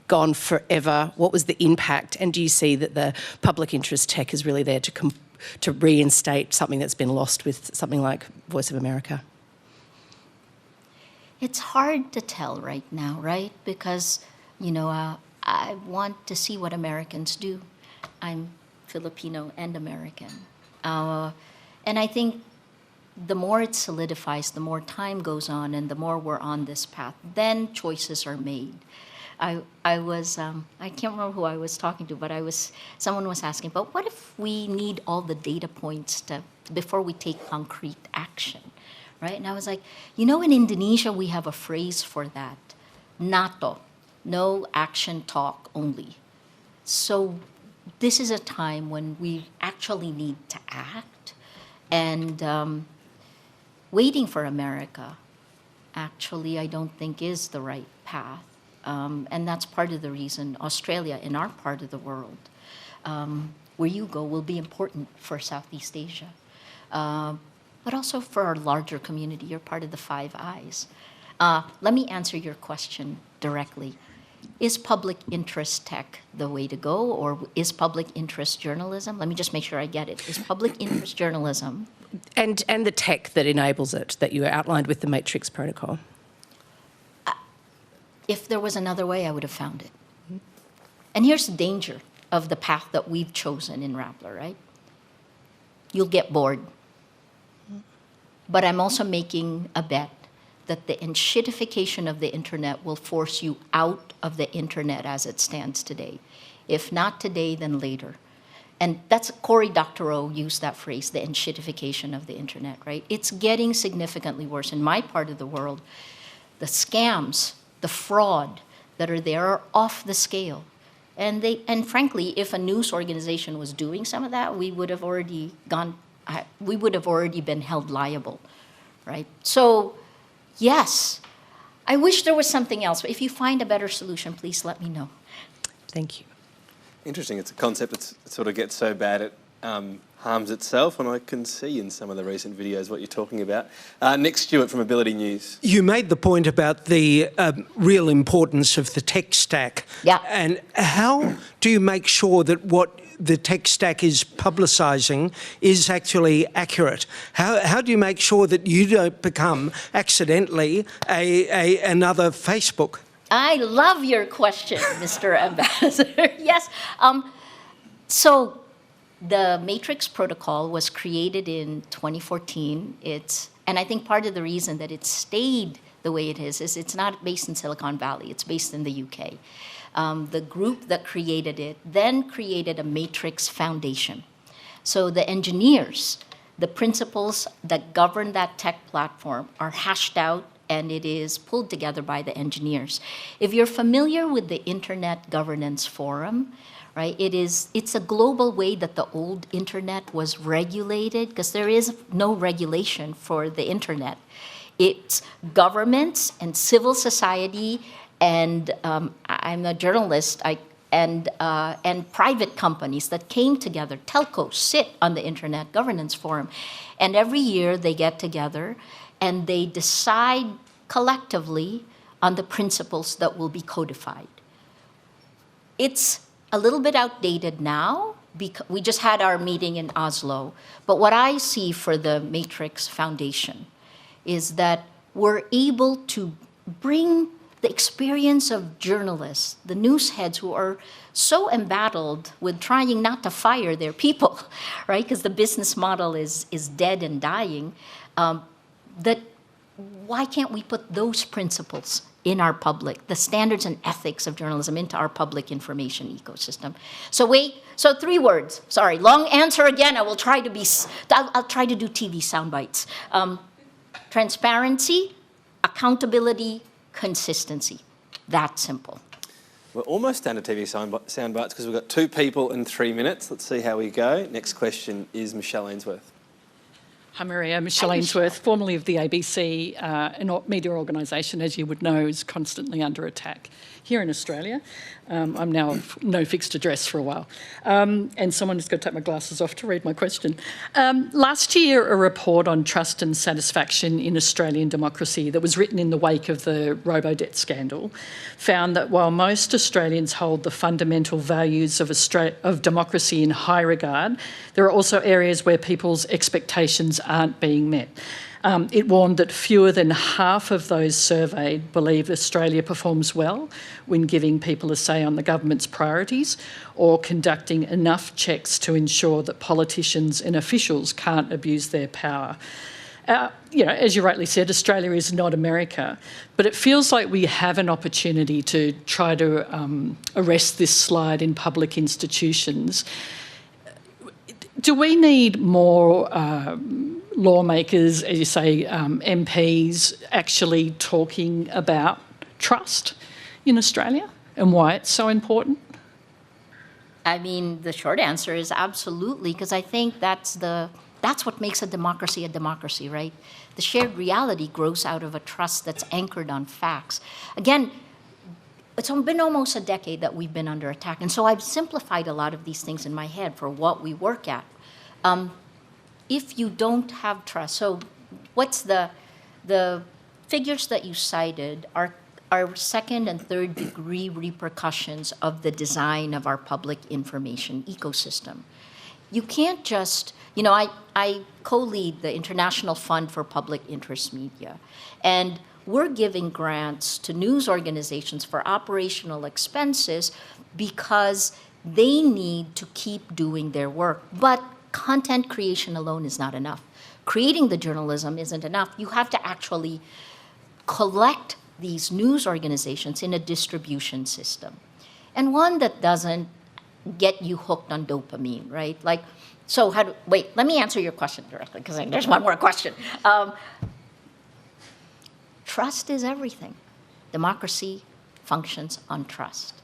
gone forever? What was the impact? And do you see that the public interest tech is really there to reinstate something that's been lost with something like Voice of America? It's hard to tell right now, right? Because, I want to see what Americans do. I'm Filipino and American. And I think the more it solidifies, the more time goes on, and the more we're on this path, then choices are made. I can't remember who I was talking to, but someone was asking, but what if we need all the data points before we take concrete action, right? And I was like, in Indonesia, we have a phrase for that, NATO, no action talk only. So this is a time when we actually need to act, and waiting for America, actually, I don't think is the right path. And that's part of the reason Australia, in our part of the world, where you go, will be important for Southeast Asia, but also for our larger community. You're part of the Five Eyes. Let me answer your question directly. Is public interest tech the way to go, or is public interest journalism? Let me just make sure I get it. Is public interest journalism? And the tech that enables it, that you outlined with the Matrix Protocol. If there was another way, I would have found it. And here's the danger of the path that we've chosen in Rappler, right? You'll get bored. But I'm also making a bet that the enshittification of the internet will force you out of the internet as it stands today. If not today, then later. And that's, Cory Doctorow used that phrase, the enshittification of the internet, right? It's getting significantly worse. In my part of the world, the scams, the fraud that are there are off the scale. And frankly, if a news organization was doing some of that, we would have already been held liable, right? So, yes, I wish there was something else. But if you find a better solution, please let me know. Thank you. Interesting. It's a concept that sort of gets so bad harms itself, and I can see in some of the recent videos what you're talking about. Nick Stewart from Ability News. You made the point about the real importance of the tech stack. Yeah. And how do you make sure that what the tech stack is publicising is actually accurate? How do you make sure that you don't become accidentally another Facebook? I love your question, Mr. Ambassador. Yes. So the Matrix protocol was created in 2014. And I think part of the reason that it stayed the way it is it's not based in Silicon Valley. It's based in the UK. The group that created it then created a Matrix Foundation. So the engineers, the principles that govern that tech platform are hashed out, and it is pulled together by the engineers. If you're familiar with the Internet Governance Forum, right, it's a global way that the old internet was regulated, because there is no regulation for the internet. It's governments and civil society and I'm a journalist, and private companies that came together. Telcos sit on the Internet Governance Forum, and every year they get together and they decide collectively on the principles that will be codified. It's a little bit outdated now, because we just had our meeting in Oslo, but what I see for the Matrix Foundation is that we're able to bring the experience of journalists, the news heads who are so embattled with trying not to fire their people, right? Because the business model is dead and dying, that why can't we put those principles in our public, the standards and ethics of journalism, into our public information ecosystem? So 3 words. Sorry, long answer again. I'll try to do TV sound bites. Transparency, accountability, consistency. That simple. We're almost down to TV sound bites because we've got 2 people in 3 minutes. Let's see how we go. Next question is Michelle Ainsworth. Hi Maria, Michelle Ainsworth, formerly of the ABC, a media organisation, as you would know, is constantly under attack here in Australia. I'm now of no fixed address for a while. And someone has got to take my glasses off to read my question. Last year, a report on trust and satisfaction in Australian democracy that was written in the wake of the robo-debt scandal found that while most Australians hold the fundamental values of democracy in high regard, there are also areas where people's expectations aren't being met. It warned that fewer than half of those surveyed believe Australia performs well when giving people a say on the government's priorities or conducting enough checks to ensure that politicians and officials can't abuse their power. As you rightly said, Australia is not America, but it feels like we have an opportunity to try to arrest this slide in public institutions. Do we need more lawmakers, as you say, MPs, actually talking about trust in Australia and why it's so important? I mean, the short answer is absolutely, because I think that's what makes a democracy, right? The shared reality grows out of a trust that's anchored on facts. Again, it's been almost a decade that we've been under attack, and so I've simplified a lot of these things in my head for what we work at. If you don't have trust, so what's the figures that you cited are 2nd and 3rd degree repercussions of the design of our public information ecosystem. You can't just, I co-lead the International Fund for Public Interest Media, and we're giving grants to news organizations for operational expenses because they need to keep doing their work. But content creation alone is not enough. Creating the journalism isn't enough. You have to actually collect these news organizations in a distribution system, and one that doesn't get you hooked on dopamine, right? Wait, let me answer your question directly, because there's one more question. Trust is everything. Democracy functions on trust.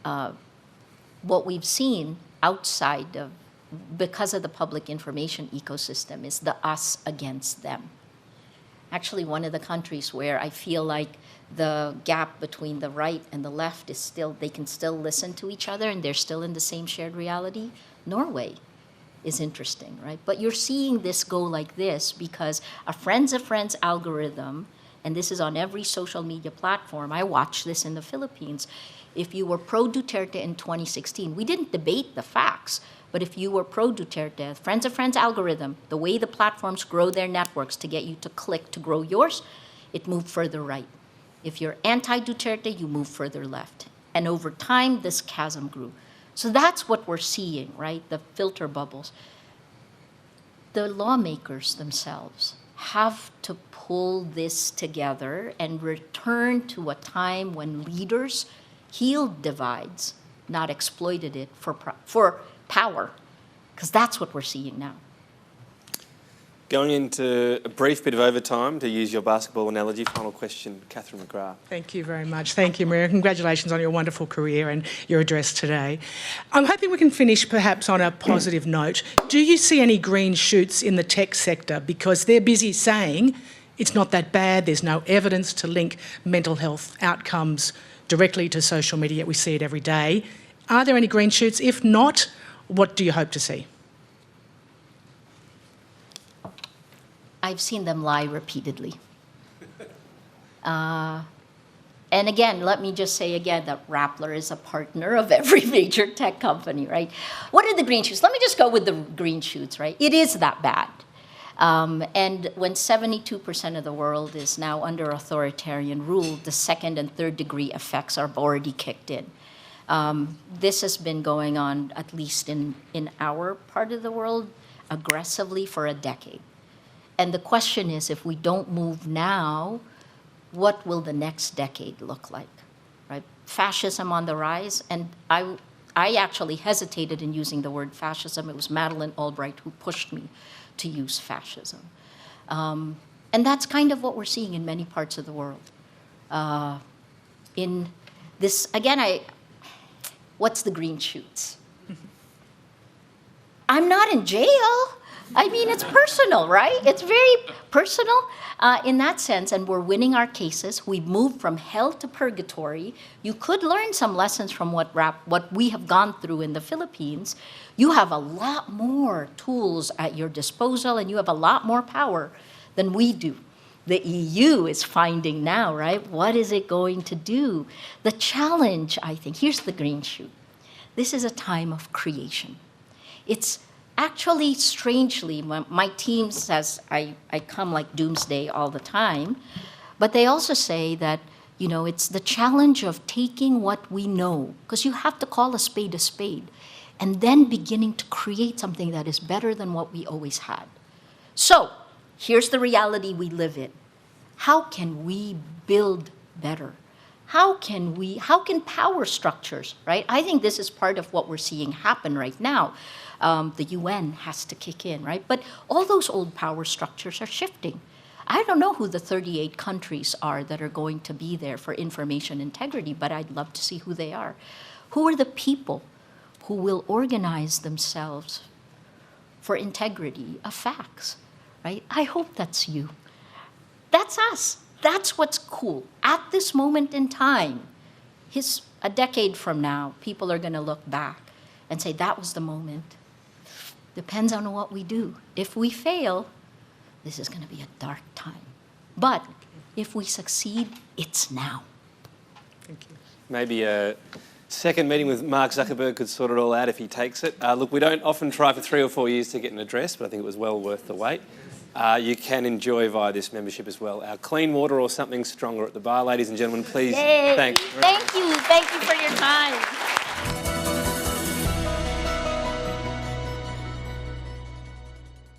What we've seen outside of, because of the public information ecosystem, is the us against them. Actually, one of the countries where I feel like the gap between the right and the left is still, they can still listen to each other and they're still in the same shared reality, Norway. is interesting, right? But you're seeing this go like this because a friends of friends algorithm, and this is on every social media platform. I watched this in the Philippines. If you were pro-Duterte in 2016, we didn't debate the facts, but if you were pro-Duterte, friends of friends algorithm, the way the platforms grow their networks to get you to click to grow yours, it moved further right. If you're anti-Duterte, you move further left. And over time, this chasm grew. So that's what we're seeing, right? The filter bubbles. The lawmakers themselves have to pull this together and return to a time when leaders healed divides, not exploited it for power, because that's what we're seeing now. Going into a brief bit of overtime, to use your basketball analogy, final question, Catherine McGrath. Thank you very much. Thank you, Maria. Congratulations on your wonderful career and your address today. I'm hoping we can finish perhaps on a positive note. Do you see any green shoots in the tech sector? Because they're busy saying it's not that bad, there's no evidence to link mental health outcomes directly to social media, yet we see it every day. Are there any green shoots? If not, what do you hope to see? I've seen them lie repeatedly. And again, let me just say again that Rappler is a partner of every major tech company, right? What are the green shoots? Let me just go with the green shoots, right? It is that bad. And when 72% of the world is now under authoritarian rule, the second and third degree effects are already kicked in. This has been going on, at least in our part of the world, aggressively for a decade. And the question is, if we don't move now, what will the next decade look like, right? Fascism on the rise, and I actually hesitated in using the word fascism. It was Madeleine Albright who pushed me to use fascism. And that's kind of what we're seeing in many parts of the world. In this, again, what's the green shoots? I'm not in jail. I mean, it's personal, right? It's very personal in that sense, and we're winning our cases. We've moved from hell to purgatory. You could learn some lessons from what we have gone through in the Philippines. You have a lot more tools at your disposal, and you have a lot more power than we do. The EU is finding now, right? What is it going to do? The challenge, I think, here's the green shoot. This is a time of creation. It's actually, strangely, my team says I come like doomsday all the time, but they also say that, you know, it's the challenge of taking what we know, because you have to call a spade, and then beginning to create something that is better than what we always had. So, here's the reality we live in. How can we build better? How can power structures, right? I think this is part of what we're seeing happen right now. The UN has to kick in, right? But all those old power structures are shifting. I don't know who the 38 countries are that are going to be there for information integrity, but I'd love to see who they are. Who are the people who will organize themselves for integrity of facts, right? I hope that's you. That's us. That's what's cool. At this moment in time, a decade from now, people are going to look back and say, that was the moment. Depends on what we do. If we fail, this is going to be a dark time. But if we succeed, it's now. Thank you. Maybe a second meeting with Mark Zuckerberg could sort it all out if he takes it. Look, we don't often try for 3 or 4 years to get an address, but I think it was well worth the wait. You can enjoy via this membership as well our clean water or something stronger at the bar. Ladies and gentlemen, please thank you. Thank you for your time.